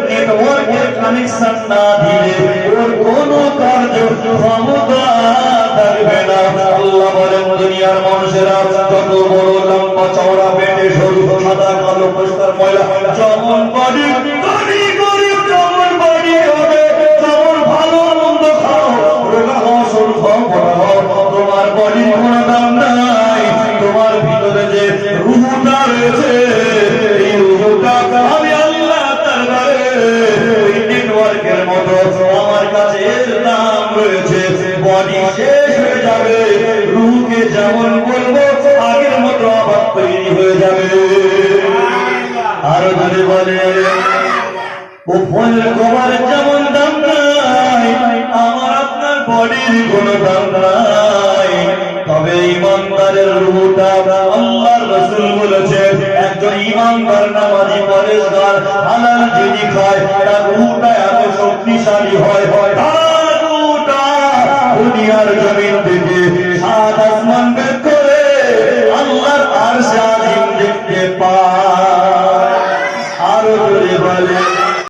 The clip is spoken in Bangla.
নেটওয়ার্কের কানেকশন না দিলে ওর কোনো কার্য ক্ষমতা থাকবে না। আল্লাহ বলেন দুনিয়ার মানুষেরা যত বড় লম্বা চওড়া পেটে সরু সাদা কালো পরিষ্কার ময়লা যেমন বডি যেমন বডি হবে, যেমন ভালো মন্দ খাও, রোগা হও, সরু হও, বড় হও, তোমার বডির কোনো দাম নাই। তোমার ভিতরে যে রূহটা রয়েছে, এই রূহটা আমি আল্লাহ দরবারে ওই নেটওয়ার্কের মতো আমার কাছে এর দাম রয়েছে। বডি শেষ হয়ে যাবে, রূহকে যেমন বলবো আগের মতো আবার তৈরি হয়ে যাবে। আরো যদি বলে ও ফলের কবার যেমন দাম নাই, আমার আপনার বডির কোনো দাম নাই। তবে ইমানদারের রূহটা আল্লাহর রাসূল বলেছে, একজন ইমানদার নামাজি পরেশগার হালাল যদি খায় তার রূহটা এত শক্তিশালী হয়, তার রূহটা দুনিয়ার জমিন থেকে সাত আসমান বের